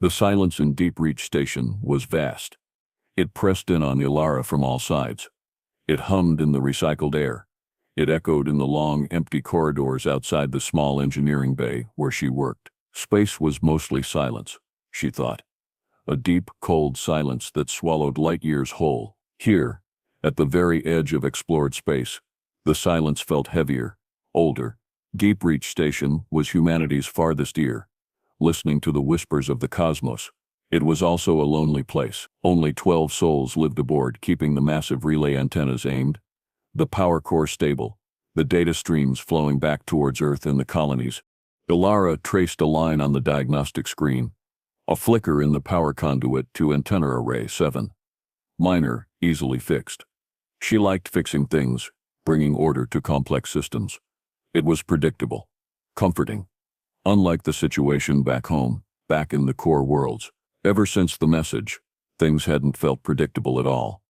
The silence in Deep Reach Station was vast. It pressed in on Ilara from all sides. It hummed in the recycled air. It echoed in the long, empty corridors outside the small engineering bay where she worked. Space was mostly silence, she thought. A deep, cold silence that swallowed light years whole. Here, at the very edge of explored space, the silence felt heavier, older. Deep Reach Station was humanity's farthest ear, listening to the whispers of the cosmos. It was also a lonely place. Only 12 souls lived aboard, keeping the massive relay antennas aimed, the power core stable, the data streams flowing back towards Earth and the colonies. Ilara traced a line on the diagnostic screen, a flicker in the power conduit to antenna array 7. Minor, easily fixed. She liked fixing things, bringing order to complex systems. It was predictable, comforting. Unlike the situation back home, back in the core worlds. Ever since the message, things hadn't felt predictable at all.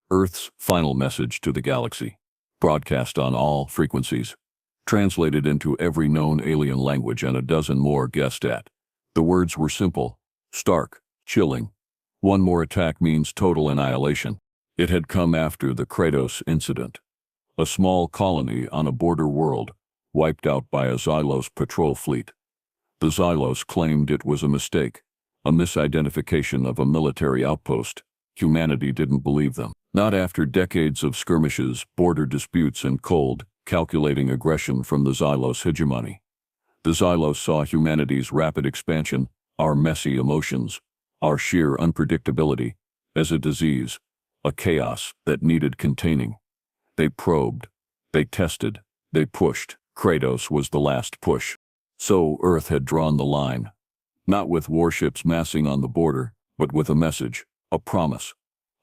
Earth's final message to the galaxy, broadcast on all frequencies, translated into every known alien language and a dozen more guessed at. The words were simple, stark, chilling. One more attack means total annihilation. It had come after the Kratos incident. A small colony on a border world, wiped out by a Xylos patrol fleet. The Xylos claimed it was a mistake, a misidentification of a military outpost. Humanity didn't believe them. Not after decades of skirmishes, border disputes, and cold, calculating aggression from the Xylos hegemony. The Xylos saw humanity's rapid expansion, our messy emotions, our sheer unpredictability, as a disease, a chaos that needed containing. They probed, they tested, they pushed. Kratos was the last push. So Earth had drawn the line. Not with warships massing on the border, but with a message, a promise,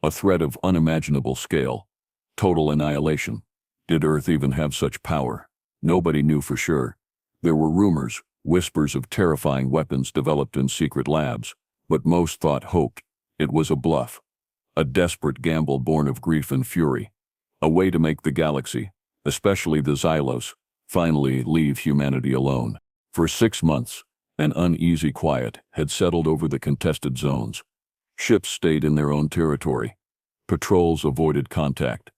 a threat of unimaginable scale. Total annihilation. Did Earth even have such power? Nobody knew for sure. There were rumors, whispers of terrifying weapons developed in secret labs, but most hoped it was a bluff. A desperate gamble born of grief and fury. A way to make the galaxy, especially the Xylos, finally leave humanity alone. For 6 months, an uneasy quiet had settled over the contested zones. Ships stayed in their own territory. Patrols avoided contact.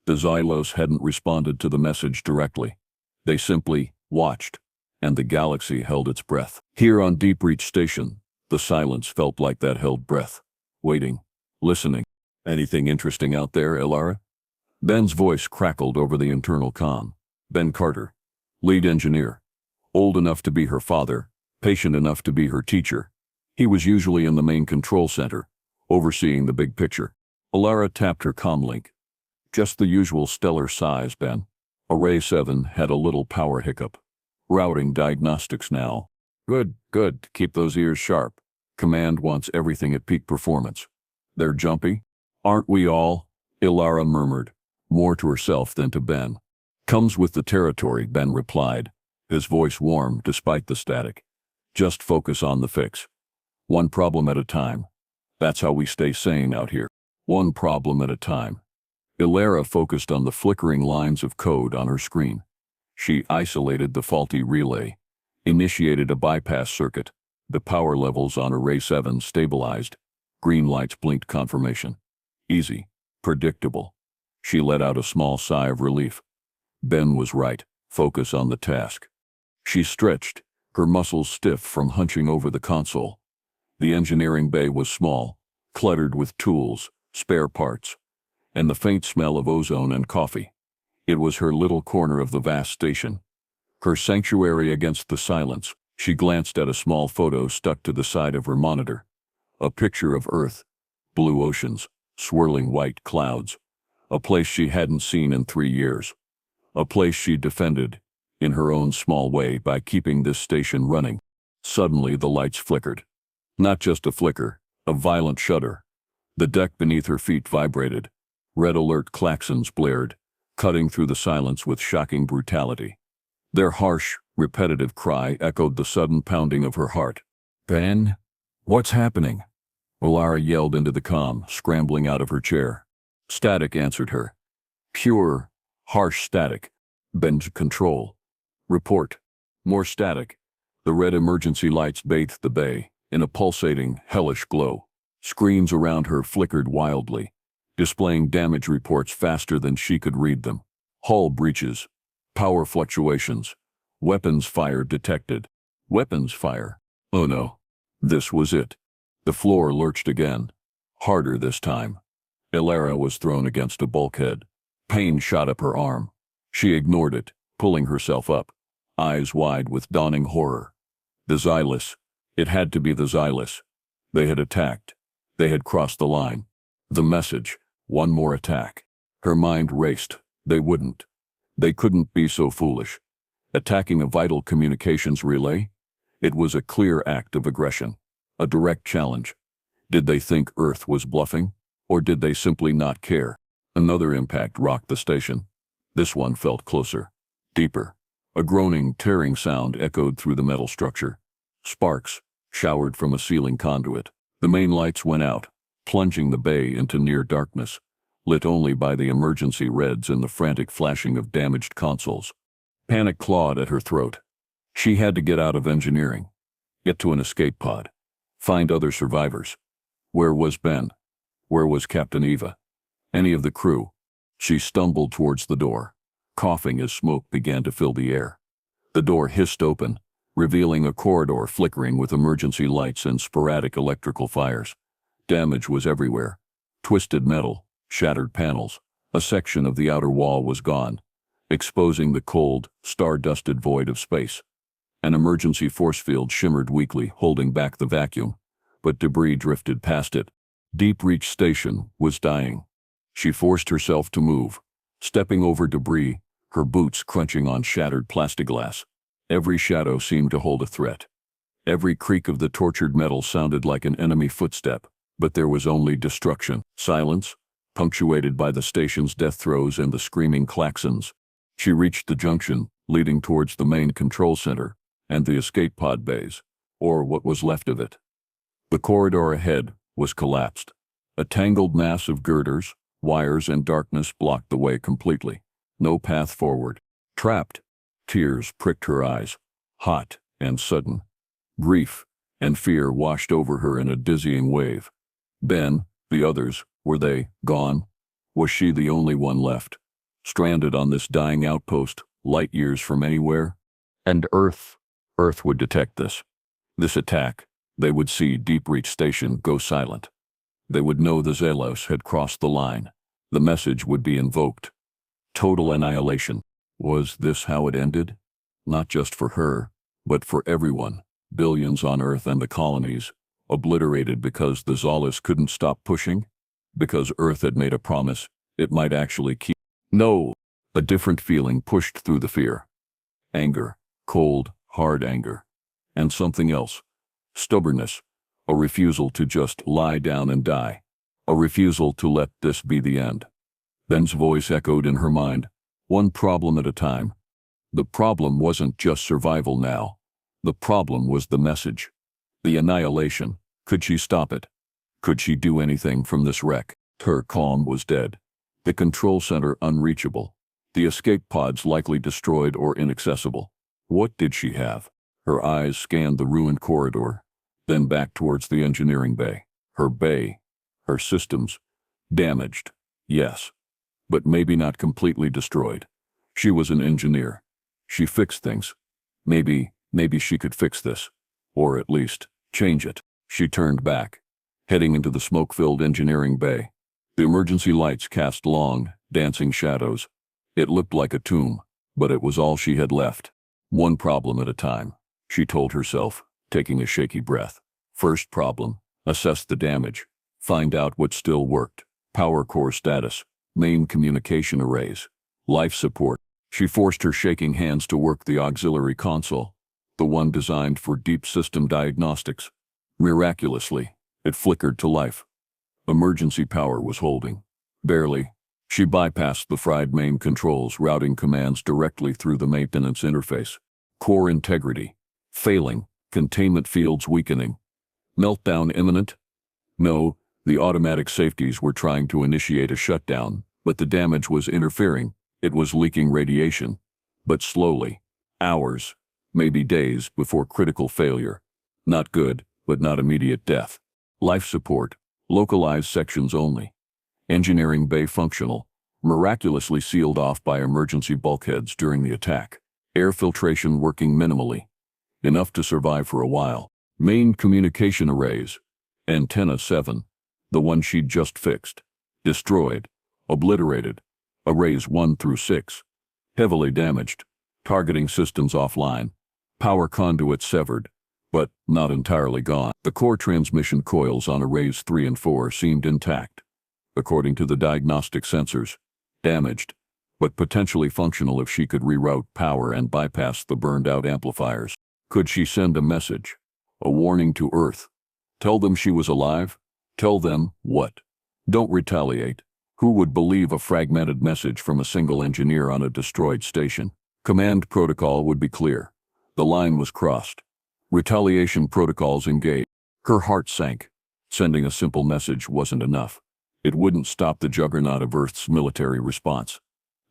The Xylos hadn't responded to the message directly. They simply watched, and the galaxy held its breath. Here on Deep Reach Station, the silence felt like that held breath. Waiting, listening. Anything interesting out there, Ilara? Ben's voice crackled over the internal comm. Ben Carter, lead engineer. Old enough to be her father, patient enough to be her teacher. He was usually in the main control center, overseeing the big picture. Ilara tapped her comm link. Just the usual stellar size, Ben. Array 7 had a little power hiccup. Routing diagnostics now. Good. Keep those ears sharp. Command wants everything at peak performance. They're jumpy? Aren't we all? Ilara murmured, more to herself than to Ben. Comes with the territory, Ben replied, his voice warm despite the static. Just focus on the fix. One problem at a time. That's how we stay sane out here. One problem at a time. Ilara focused on the flickering lines of code on her screen. She isolated the faulty relay, initiated a bypass circuit. The power levels on Array 7 stabilized. Green lights blinked confirmation. Easy. Predictable. She let out a small sigh of relief. Ben was right. Focus on the task. She stretched, her muscles stiff from hunching over the console. The engineering bay was small, cluttered with tools, spare parts, and the faint smell of ozone and coffee. It was her little corner of the vast station. Her sanctuary against the silence. She glanced at a small photo stuck to the side of her monitor. A picture of Earth, blue oceans, swirling white clouds. A place she hadn't seen in 3 years. A place she defended, in her own small way, by keeping this station running. Suddenly the lights flickered. Not just a flicker, a violent shudder. The deck beneath her feet vibrated. Red alert klaxons blared, cutting through the silence with shocking brutality. Their harsh, repetitive cry echoed the sudden pounding of her heart. Ben? What's happening? Ilara yelled into the comm, scrambling out of her chair. Static answered her. Pure, harsh static. Ben to control. Report. More static. The red emergency lights bathed the bay, in a pulsating, hellish glow. Screens around her flickered wildly, displaying damage reports faster than she could read them. Hull breaches, power fluctuations, weapons fire detected. Weapons fire. Oh no. This was it. The floor lurched again, harder this time. Illyria was thrown against a bulkhead. Pain shot up her arm. She ignored it, pulling herself up, eyes wide with dawning horror. The Xylus. It had to be the Xylus. They had attacked. They had crossed the line. The message. One more attack. Her mind raced. They wouldn't. They couldn't be so foolish. Attacking a vital communications relay? It was a clear act of aggression. A direct challenge. Did they think Earth was bluffing? Or did they simply not care? Another impact rocked the station. This one felt closer. Deeper. A groaning, tearing sound echoed through the metal structure. Sparks showered from a ceiling conduit. The main lights went out, plunging the bay into near darkness, lit only by the emergency reds and the frantic flashing of damaged consoles. Panic clawed at her throat. She had to get out of engineering, get to an escape pod, find other survivors. Where was Ben? Where was Captain Eva? Any of the crew? She stumbled towards the door, coughing as smoke began to fill the air. The door hissed open, revealing a corridor flickering with emergency lights and sporadic electrical fires. Damage was everywhere. Twisted metal, shattered panels. A section of the outer wall was gone, exposing the cold, star-dusted void of space. An emergency force field shimmered weakly, holding back the vacuum, but debris drifted past it. Deep Reach Station was dying. She forced herself to move, stepping over debris, her boots crunching on shattered plexiglass. Every shadow seemed to hold a threat. Every creak of the tortured metal sounded like an enemy footstep, but there was only destruction. Silence, punctuated by the station's death throes and the screaming klaxons. She reached the junction, leading towards the main control center, and the escape pod bays, or what was left of it. The corridor ahead was collapsed. A tangled mass of girders, wires, and darkness blocked the way completely. No path forward. Trapped. Tears pricked her eyes, hot and sudden. Grief and fear washed over her in a dizzying wave. Ben, the others, were they gone? Was she the only one left, stranded on this dying outpost, light years from anywhere? And Earth would detect this. This attack. They would see Deep Reach Station go silent. They would know the Xylus had crossed the line. The message would be invoked. Total annihilation. Was this how it ended? Not just for her, but for everyone. Billions on Earth and the colonies, obliterated because the Xylus couldn't stop pushing? Because Earth had made a promise it might actually keep. No! A different feeling pushed through the fear. Anger. Cold, hard anger. And something else. Stubbornness. A refusal to just lie down and die. A refusal to let this be the end. Ben's voice echoed in her mind. One problem at a time. The problem wasn't just survival now. The problem was the message. The annihilation. Could she stop it? Could she do anything from this wreck? Her calm was dead. The control center unreachable. The escape pods likely destroyed or inaccessible. What did she have? Her eyes scanned the ruined corridor, then back towards the engineering bay. Her systems. Damaged. Yes. But maybe not completely destroyed. She was an engineer. She fixed things. Maybe she could fix this. Or at least, change it. She turned back, heading into the smoke-filled engineering bay. The emergency lights cast long, dancing shadows. It looked like a tomb, but it was all she had left. One problem at a time, she told herself, taking a shaky breath. First problem, assess the damage. Find out what still worked. Power core status. Main communication arrays. Life support. She forced her shaking hands to work the auxiliary console, the one designed for deep system diagnostics. Miraculously, it flickered to life. Emergency power was holding. Barely. She bypassed the fried main controls, routing commands directly through the maintenance interface. Core integrity. Failing. Containment fields weakening. Meltdown imminent? No, the automatic safeties were trying to initiate a shutdown, but the damage was interfering. It was leaking radiation. But slowly. Hours, maybe days before critical failure. Not good, but not immediate death. Life support, localized sections only. Engineering bay functional, miraculously sealed off by emergency bulkheads during the attack. Air filtration working minimally, enough to survive for a while. Main communication arrays. Antenna 7, the one she'd just fixed. Destroyed, obliterated. Arrays 1 through 6, heavily damaged. Targeting systems offline. Power conduits severed, but not entirely gone. The core transmission coils on arrays 3 and 4 seemed intact, according to the diagnostic sensors. Damaged, but potentially functional if she could reroute power and bypass the burned-out amplifiers. Could she send a message? A warning to Earth? Tell them she was alive? Tell them what? Don't retaliate. Who would believe a fragmented message from a single engineer on a destroyed station? Command protocol would be clear. The line was crossed. Retaliation protocols engaged. Her heart sank. Sending a simple message wasn't enough. It wouldn't stop the juggernaut of Earth's military response.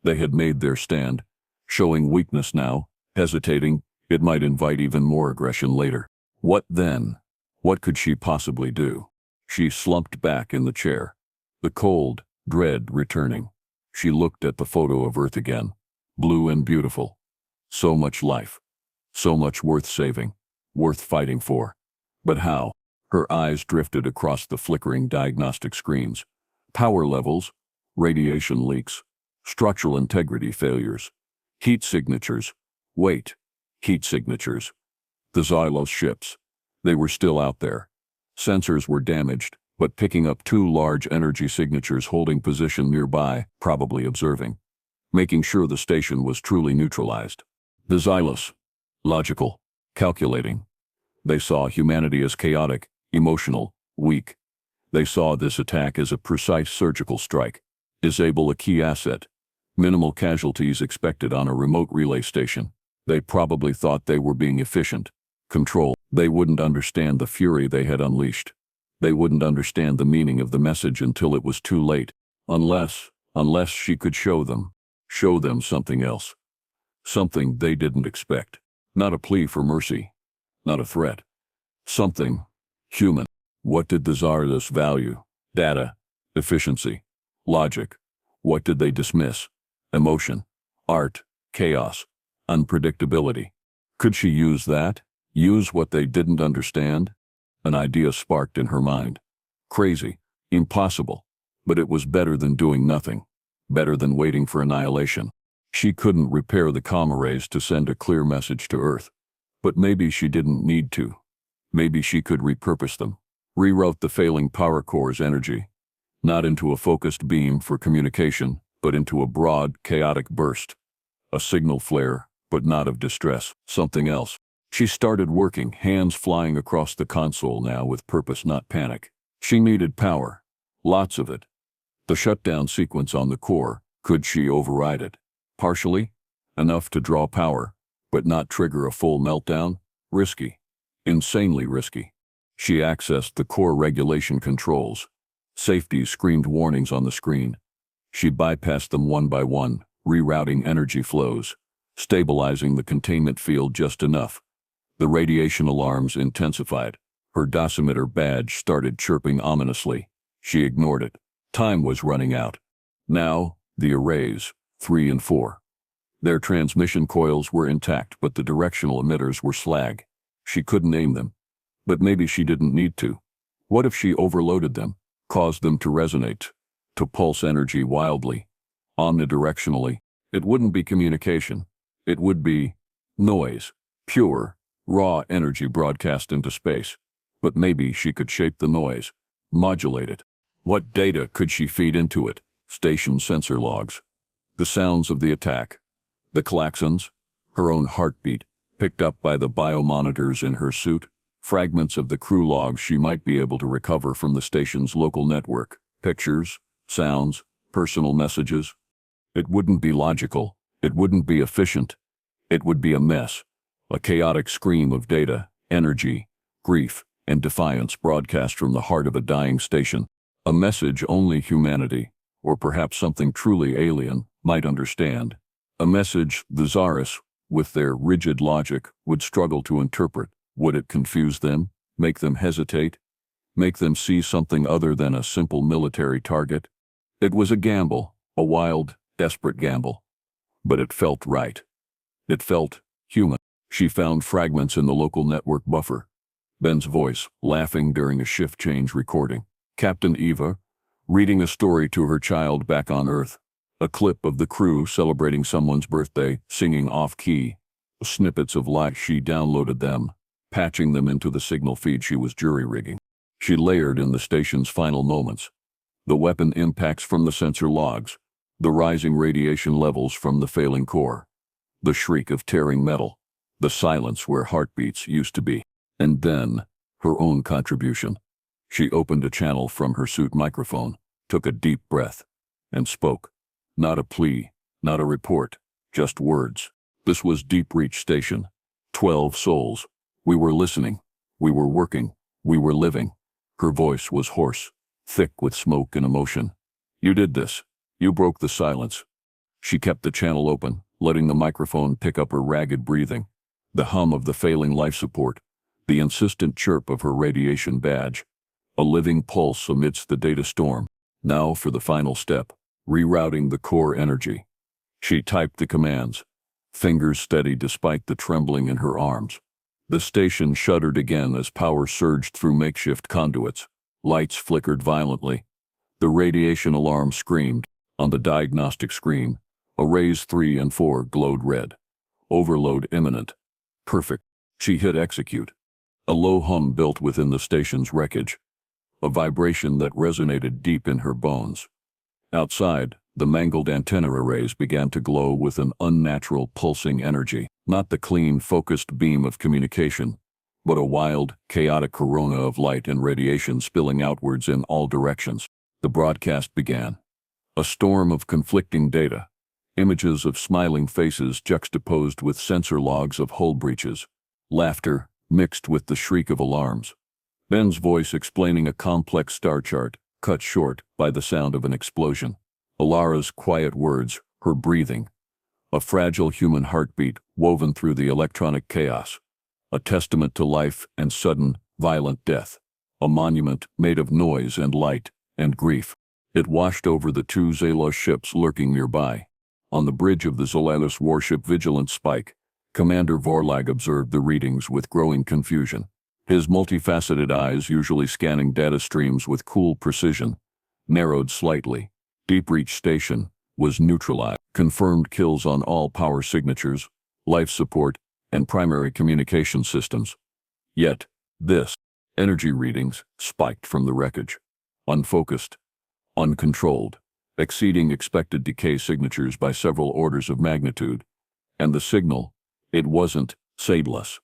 They had made their stand. Showing weakness now, hesitating, it might invite even more aggression later. What then? What could she possibly do? She slumped back in the chair. The cold, dread returning. She looked at the photo of Earth again. Blue and beautiful. So much life. So much worth saving. Worth fighting for. But how? Her eyes drifted across the flickering diagnostic screens. Power levels, radiation leaks, structural integrity failures, heat signatures. Wait, heat signatures. The Xylos ships. They were still out there. Sensors were damaged, but picking up 2 large energy signatures holding position nearby, probably observing. Making sure the station was truly neutralized. The Xylos. Logical. Calculating. They saw humanity as chaotic, emotional, weak. They saw this attack as a precise surgical strike. Disable a key asset. Minimal casualties expected on a remote relay station. They probably thought they were being efficient. Control. They wouldn't understand the fury they had unleashed. They wouldn't understand the meaning of the message until it was too late. Unless she could show them something else. Something they didn't expect. Not a plea for mercy. Not a threat. Something human. What did the Xylos value? Data, efficiency, logic. What did they dismiss? Emotion, art, chaos, unpredictability. Could she use that? Use what they didn't understand? An idea sparked in her mind. Crazy, impossible, but it was better than doing nothing. Better than waiting for annihilation. She couldn't repair the comm arrays to send a clear message to Earth. But maybe she didn't need to. Maybe she could repurpose them. Reroute the failing power core's energy. Not into a focused beam for communication, but into a broad, chaotic burst. A signal flare, but not of distress. Something else. She started working, hands flying across the console now with purpose, not panic. She needed power. Lots of it. The shutdown sequence on the core, could she override it? Partially? Enough to draw power, but not trigger a full meltdown? Risky. Insanely risky. She accessed the core regulation controls. Safety screamed warnings on the screen. She bypassed them one by one, rerouting energy flows, stabilizing the containment field just enough. The radiation alarms intensified. Her dosimeter badge started chirping ominously. She ignored it. Time was running out. Now, the arrays, 3 and 4. Their transmission coils were intact, but the directional emitters were slag. She couldn't aim them. But maybe she didn't need to. What if she overloaded them, caused them to resonate, to pulse energy wildly, omnidirectionally? It wouldn't be communication. It would be noise, pure, raw energy broadcast into space. But maybe she could shape the noise, modulate it. What data could she feed into it? Station sensor logs. The sounds of the attack. The klaxons. Her own heartbeat, picked up by the biomonitors in her suit. Fragments of the crew logs she might be able to recover from the station's local network. Pictures, sounds, personal messages. It wouldn't be logical. It wouldn't be efficient. It would be a mess. A chaotic scream of data, energy, grief, and defiance broadcast from the heart of a dying station. A message only humanity, or perhaps something truly alien, might understand. A message the Xylos, with their rigid logic, would struggle to interpret. Would it confuse them? Make them hesitate? Make them see something other than a simple military target? It was a gamble, a wild, desperate gamble. But it felt right. It felt human. She found fragments in the local network buffer. Ben's voice, laughing during a shift change recording. Captain Eva, reading a story to her child back on Earth. A clip of the crew celebrating someone's birthday, singing off-key. Snippets of life. She downloaded them, patching them into the signal feed she was jury-rigging. She layered in the station's final moments. The weapon impacts from the sensor logs, the rising radiation levels from the failing core, the shriek of tearing metal, the silence where heartbeats used to be. And then, her own contribution. She opened a channel from her suit microphone, took a deep breath, and spoke. Not a plea, not a report, just words. This was Deep Reach Station. 12 souls. We were listening. We were working. We were living. Her voice was hoarse, thick with smoke and emotion. You did this. You broke the silence. She kept the channel open, letting the microphone pick up her ragged breathing, the hum of the failing life support, the insistent chirp of her radiation badge, a living pulse amidst the data storm. Now for the final step, rerouting the core energy. She typed the commands, fingers steady despite the trembling in her arms. The station shuddered again as power surged through makeshift conduits. Lights flickered violently. The radiation alarm screamed. On the diagnostic screen, arrays 3 and 4 glowed red. Overload imminent. Perfect. She hit execute. A low hum built within the station's wreckage, a vibration that resonated deep in her bones. Outside, the mangled antenna arrays began to glow with an unnatural pulsing energy, not the clean, focused beam of communication, but a wild, chaotic corona of light and radiation spilling outwards in all directions. The broadcast began. A storm of conflicting data, images of smiling faces juxtaposed with sensor logs of hull breaches, laughter mixed with the shriek of alarms. Ben's voice explaining a complex star chart, cut short by the sound of an explosion. Alara's quiet words, her breathing, a fragile human heartbeat woven through the electronic chaos, a testament to life and sudden, violent death, a monument made of noise and light and grief. It washed over the 2 Zalos ships lurking nearby. On the bridge of the Zalos warship Vigilant Spike, Commander Vorlag observed the readings with growing confusion. His multifaceted eyes, usually scanning data streams with cool precision, narrowed slightly. Deep Reach Station was neutralized. Confirmed kills on all power signatures, life support, and primary communication systems. Yet, this energy readings spiked from the wreckage. Unfocused, uncontrolled, exceeding expected decay signatures by several orders of magnitude. And the signal, it wasn't SADLess.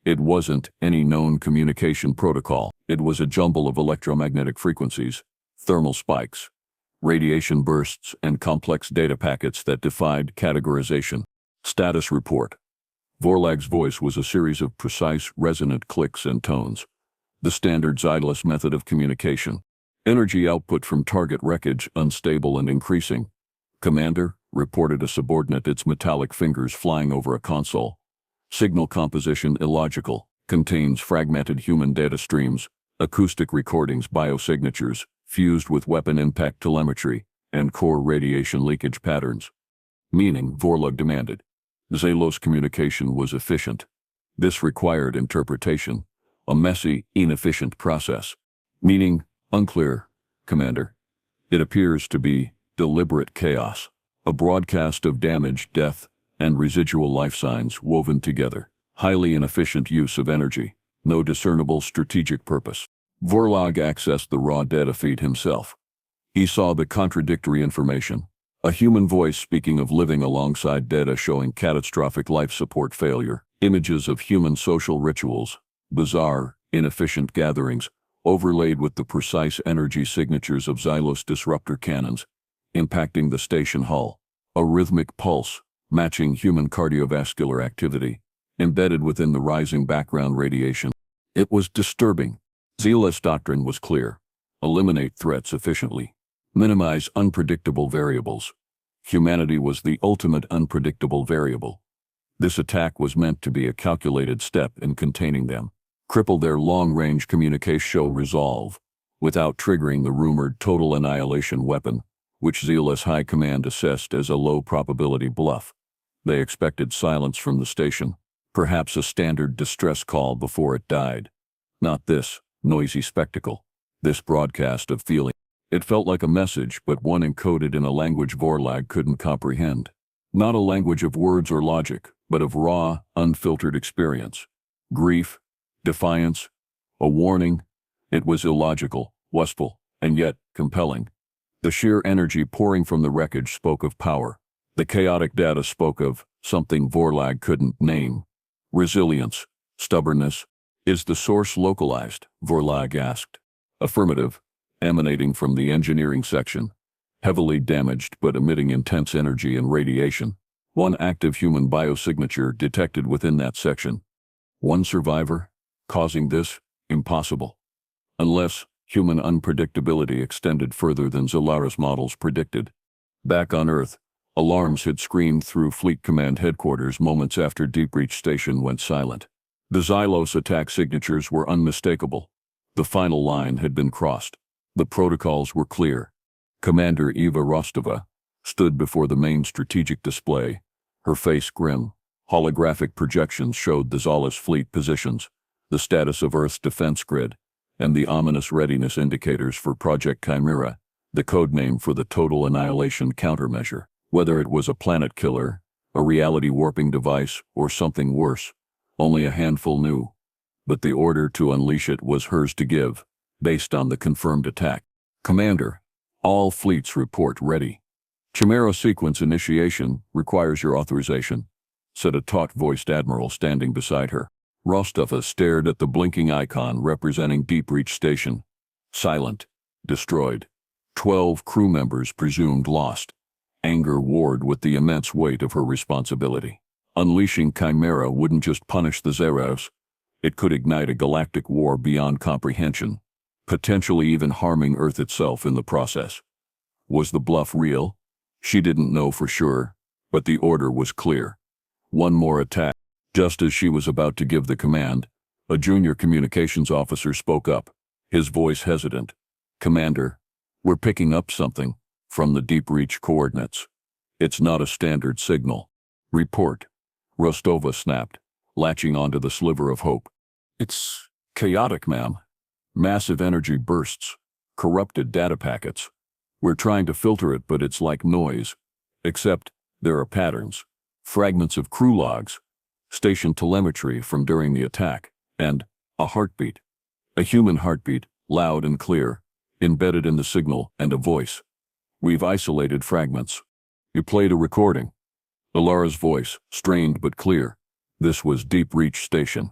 It wasn't any known communication protocol. It was a jumble of electromagnetic frequencies, thermal spikes, radiation bursts, and complex data packets that defied categorization. Status report. Vorlag's voice was a series of precise, resonant clicks and tones. The standard Zydless method of communication. Energy output from target wreckage unstable and increasing. Commander, reported a subordinate, its metallic fingers flying over a console. Signal composition illogical, contains fragmented human data streams, acoustic recordings, biosignatures, fused with weapon impact telemetry, and core radiation leakage patterns. Meaning, Vorlag demanded. Zalos communication was efficient. This required interpretation, a messy, inefficient process. Meaning, unclear, Commander. It appears to be deliberate chaos, a broadcast of damage, death, and residual life signs woven together. Highly inefficient use of energy, no discernible strategic purpose. Vorlag accessed the raw data feed himself. He saw the contradictory information. A human voice speaking of living alongside data showing catastrophic life support failure. Images of human social rituals, bizarre, inefficient gatherings, overlaid with the precise energy signatures of Xylos disruptor cannons, impacting the station hull. A rhythmic pulse, matching human cardiovascular activity, embedded within the rising background radiation. It was disturbing. Zela's doctrine was clear. Eliminate threats efficiently. Minimize unpredictable variables. Humanity was the ultimate unpredictable variable. This attack was meant to be a calculated step in containing them. cripple their long-range communication show resolve, without triggering the rumored total annihilation weapon, which Zealous High Command assessed as a low-probability bluff. They expected silence from the station, perhaps a standard distress call before it died. Not this noisy spectacle, this broadcast of feeling. It felt like a message, but one encoded in a language Vorlag couldn't comprehend. Not a language of words or logic, but of raw, unfiltered experience. Grief, defiance, a warning. It was illogical, lustful, and yet compelling. The sheer energy pouring from the wreckage spoke of power. The chaotic data spoke of something Vorlag couldn't name. Resilience, stubbornness. Is the source localized? Vorlag asked. Affirmative, emanating from the engineering section. Heavily damaged but emitting intense energy and radiation. One active human biosignature detected within that section. One survivor? Causing this? Impossible. Unless human unpredictability extended further than Zalara's models predicted. Back on Earth, alarms had screamed through Fleet Command headquarters moments after Deep Reach Station went silent. The Xylos attack signatures were unmistakable. The final line had been crossed. The protocols were clear. Commander Eva Rostova stood before the main strategic display, her face grim. Holographic projections showed the Xalos fleet positions, the status of Earth's defense grid, and the ominous readiness indicators for Project Chimera, the codename for the total annihilation countermeasure. Whether it was a planet killer, a reality warping device, or something worse, only a handful knew. But the order to unleash it was hers to give, based on the confirmed attack. Commander, all fleets report ready. Chimera sequence initiation requires your authorization, said a taut-voiced admiral standing beside her. Rostova stared at the blinking icon representing Deep Reach Station. Silent. Destroyed. 12 crew members presumed lost. Anger warred with the immense weight of her responsibility. Unleashing Chimera wouldn't just punish the Zeros. It could ignite a galactic war beyond comprehension, potentially even harming Earth itself in the process. Was the bluff real? She didn't know for sure, but the order was clear. One more attack. Just as she was about to give the command, a junior communications officer spoke up, his voice hesitant. Commander, we're picking up something from the Deep Reach coordinates. It's not a standard signal. Report. Rostova snapped, latching onto the sliver of hope. It's chaotic, ma'am. Massive energy bursts, corrupted data packets. We're trying to filter it, but it's like noise. Except there are patterns, fragments of crew logs, station telemetry from during the attack, and a heartbeat. A human heartbeat, loud and clear, embedded in the signal, and a voice. We've isolated fragments. You played a recording. Alara's voice, strained but clear. This was Deep Reach Station.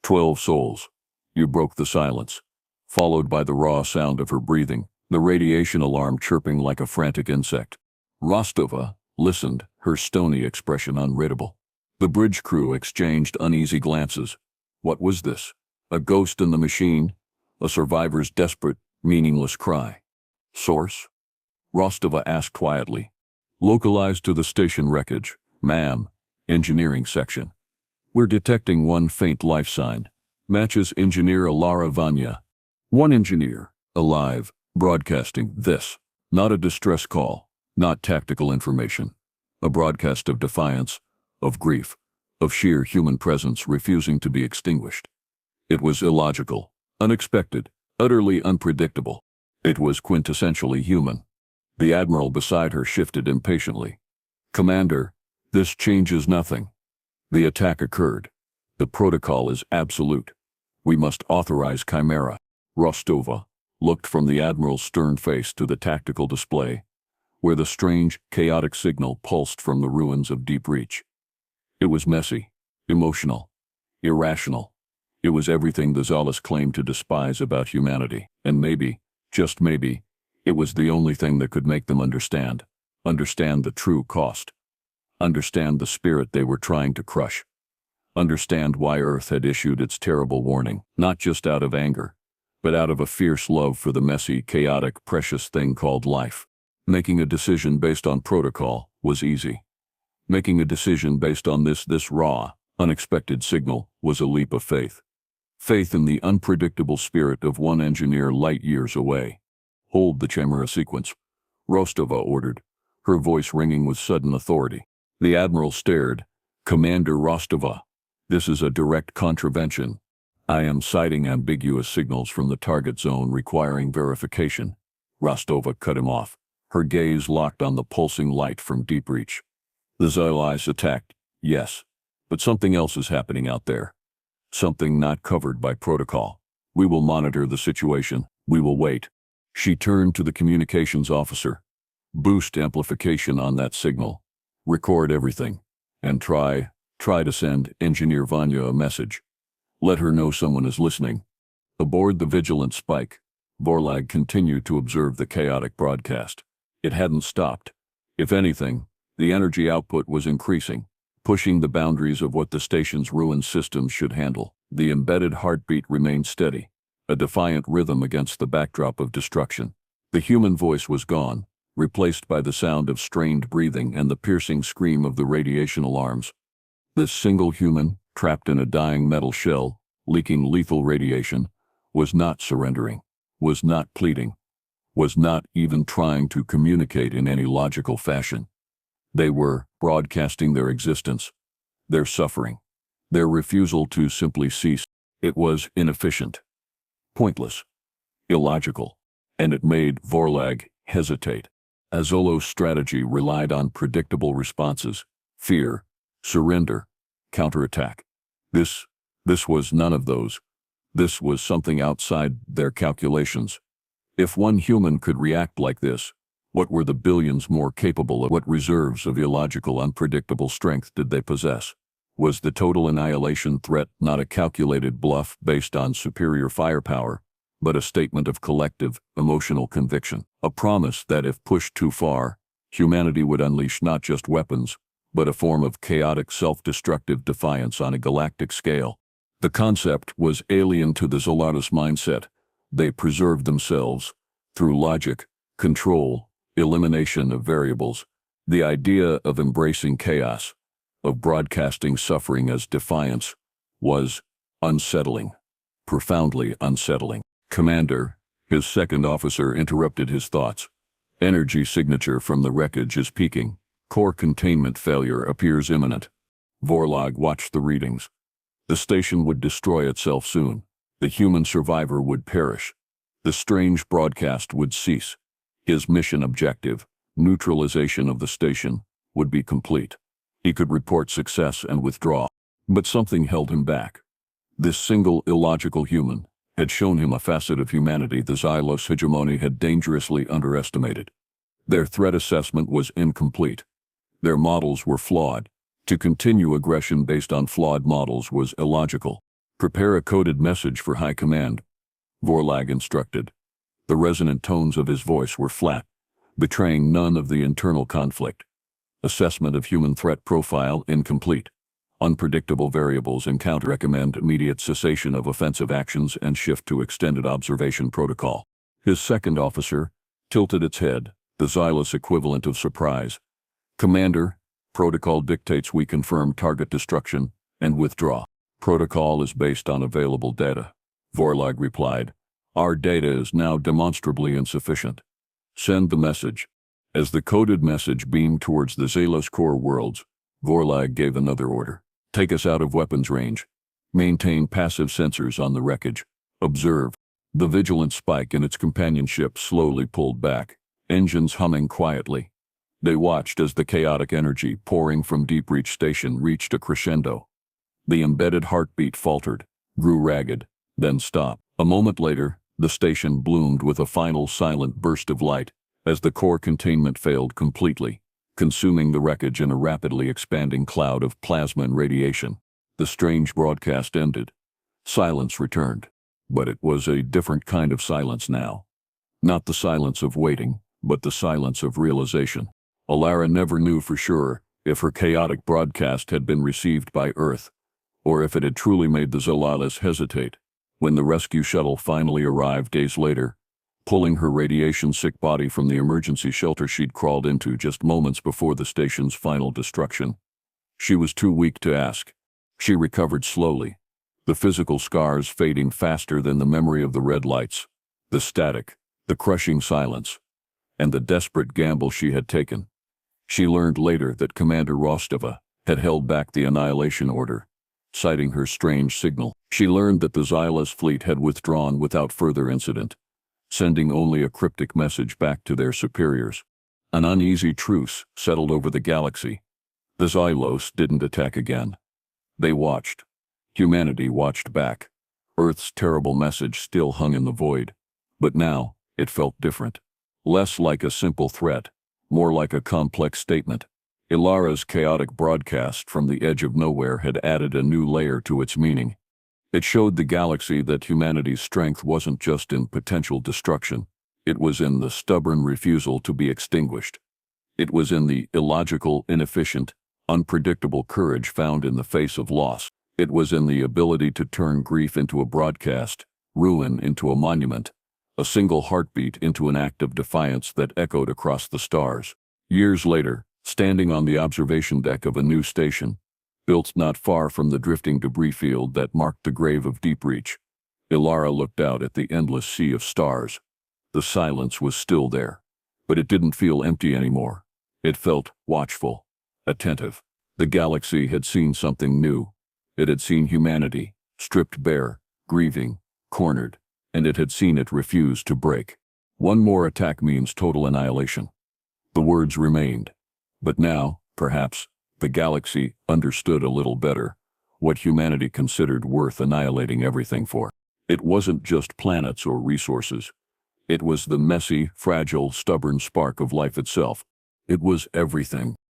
12 souls. You broke the silence, followed by the raw sound of her breathing, the radiation alarm chirping like a frantic insect. Rostova listened, her stony expression unreadable. The bridge crew exchanged uneasy glances. What was this? A ghost in the machine? A survivor's desperate, meaningless cry? Source? Rostova asked quietly. Localized to the station wreckage, ma'am. Engineering section. We're detecting one faint life sign. Matches engineer Alara Vanya. One engineer, alive, broadcasting this. Not a distress call, not tactical information. A broadcast of defiance, of grief, of sheer human presence refusing to be extinguished. It was illogical, unexpected, utterly unpredictable. It was quintessentially human. The admiral beside her shifted impatiently. Commander, this changes nothing. The attack occurred. The protocol is absolute. We must authorize Chimera. Rostova looked from the admiral's stern face to the tactical display, where the strange, chaotic signal pulsed from the ruins of Deep Reach. It was messy, emotional, irrational. It was everything the Xalos claimed to despise about humanity, and maybe, just maybe, it was the only thing that could make them understand the true cost, understand the spirit they were trying to crush, understand why Earth had issued its terrible warning, not just out of anger, but out of a fierce love for the messy, chaotic, precious thing called life. Making a decision based on protocol was easy. Making a decision based on this raw, unexpected signal was a leap of faith. Faith in the unpredictable spirit of one engineer light years away. Hold the camera sequence, Rostova ordered, her voice ringing with sudden authority. The admiral stared. Commander Rostova, this is a direct contravention. I am citing ambiguous signals from the target zone requiring verification. Rostova cut him off, her gaze locked on the pulsing light from deep reach. The Zylais attacked, yes, but something else is happening out there. Something not covered by protocol. We will monitor the situation. We will wait. She turned to the communications officer. Boost amplification on that signal. Record everything. And try to send Engineer Vanya a message. Let her know someone is listening. Aboard the Vigilant Spike, Vorlag continued to observe the chaotic broadcast. It hadn't stopped. If anything, the energy output was increasing, pushing the boundaries of what the station's ruined systems should handle. The embedded heartbeat remained steady, a defiant rhythm against the backdrop of destruction. The human voice was gone, replaced by the sound of strained breathing and the piercing scream of the radiation alarms. This single human, trapped in a dying metal shell, leaking lethal radiation, was not surrendering, was not pleading, was not even trying to communicate in any logical fashion. They were broadcasting their existence, their suffering, their refusal to simply cease. It was inefficient, pointless, illogical, and it made Vorlag hesitate. Azolo's strategy relied on predictable responses: fear, surrender, counterattack. This was none of those. This was something outside their calculations. If one human could react like this, what were the billions more capable of? What reserves of illogical, unpredictable strength did they possess? Was the total annihilation threat not a calculated bluff based on superior firepower, but a statement of collective, emotional conviction? A promise that if pushed too far, humanity would unleash not just weapons, but a form of chaotic, self-destructive defiance on a galactic scale. The concept was alien to the Zolatus mindset. They preserved themselves, through logic, control, elimination of variables. The idea of embracing chaos, of broadcasting suffering as defiance, was unsettling, profoundly unsettling. Commander, his second officer interrupted his thoughts. Energy signature from the wreckage is peaking. Core containment failure appears imminent. Vorlag watched the readings. The station would destroy itself soon. The human survivor would perish. The strange broadcast would cease. His mission objective, neutralization of the station, would be complete. He could report success and withdraw. But something held him back. This single illogical human had shown him a facet of humanity the Xylos hegemony had dangerously underestimated. Their threat assessment was incomplete. Their models were flawed. To continue aggression based on flawed models was illogical. Prepare a coded message for High Command, Vorlag instructed. The resonant tones of his voice were flat, betraying none of the internal conflict. Assessment of human threat profile incomplete. Unpredictable variables encounter. Recommend immediate cessation of offensive actions and shift to extended observation protocol. His second officer tilted its head, the Xylos equivalent of surprise. Commander, protocol dictates we confirm target destruction and withdraw. Protocol is based on available data, Vorlag replied. Our data is now demonstrably insufficient. Send the message. As the coded message beamed towards the Xylos core worlds, Vorlag gave another order. Take us out of weapons range. Maintain passive sensors on the wreckage. Observe. The Vigilant Spike and its companion ship slowly pulled back, engines humming quietly. They watched as the chaotic energy pouring from Deep Reach Station reached a crescendo. The embedded heartbeat faltered, grew ragged, then stopped. A moment later, the station bloomed with a final silent burst of light, as the core containment failed completely, consuming the wreckage in a rapidly expanding cloud of plasma and radiation. The strange broadcast ended. Silence returned. But it was a different kind of silence now. Not the silence of waiting, but the silence of realization. Alara never knew for sure if her chaotic broadcast had been received by Earth, or if it had truly made the Zolalis hesitate. When the rescue shuttle finally arrived days later, pulling her radiation-sick body from the emergency shelter she'd crawled into just moments before the station's final destruction, she was too weak to ask. She recovered slowly, the physical scars fading faster than the memory of the red lights, the static, the crushing silence, and the desperate gamble she had taken. She learned later that Commander Rostova had held back the Annihilation order, citing her strange signal. She learned that the Xylas fleet had withdrawn without further incident, sending only a cryptic message back to their superiors. An uneasy truce settled over the galaxy. The Xylos didn't attack again. They watched. Humanity watched back. Earth's terrible message still hung in the void. But now, it felt different. Less like a simple threat, more like a complex statement. Ilara's chaotic broadcast from the edge of nowhere had added a new layer to its meaning. It showed the galaxy that humanity's strength wasn't just in potential destruction. It was in the stubborn refusal to be extinguished. It was in the illogical, inefficient, unpredictable courage found in the face of loss. It was in the ability to turn grief into a broadcast, ruin into a monument, a single heartbeat into an act of defiance that echoed across the stars. Years later, standing on the observation deck of a new station, built not far from the drifting debris field that marked the grave of Deep Reach, Ilara looked out at the endless sea of stars. The silence was still there, but it didn't feel empty anymore. It felt watchful, attentive. The galaxy had seen something new. It had seen humanity, stripped bare, grieving, cornered, and it had seen it refuse to break. One more attack means total annihilation. The words remained. But now, perhaps, the galaxy understood a little better what humanity considered worth annihilating everything for. It wasn't just planets or resources. It was the messy, fragile, stubborn spark of life itself. It was everything.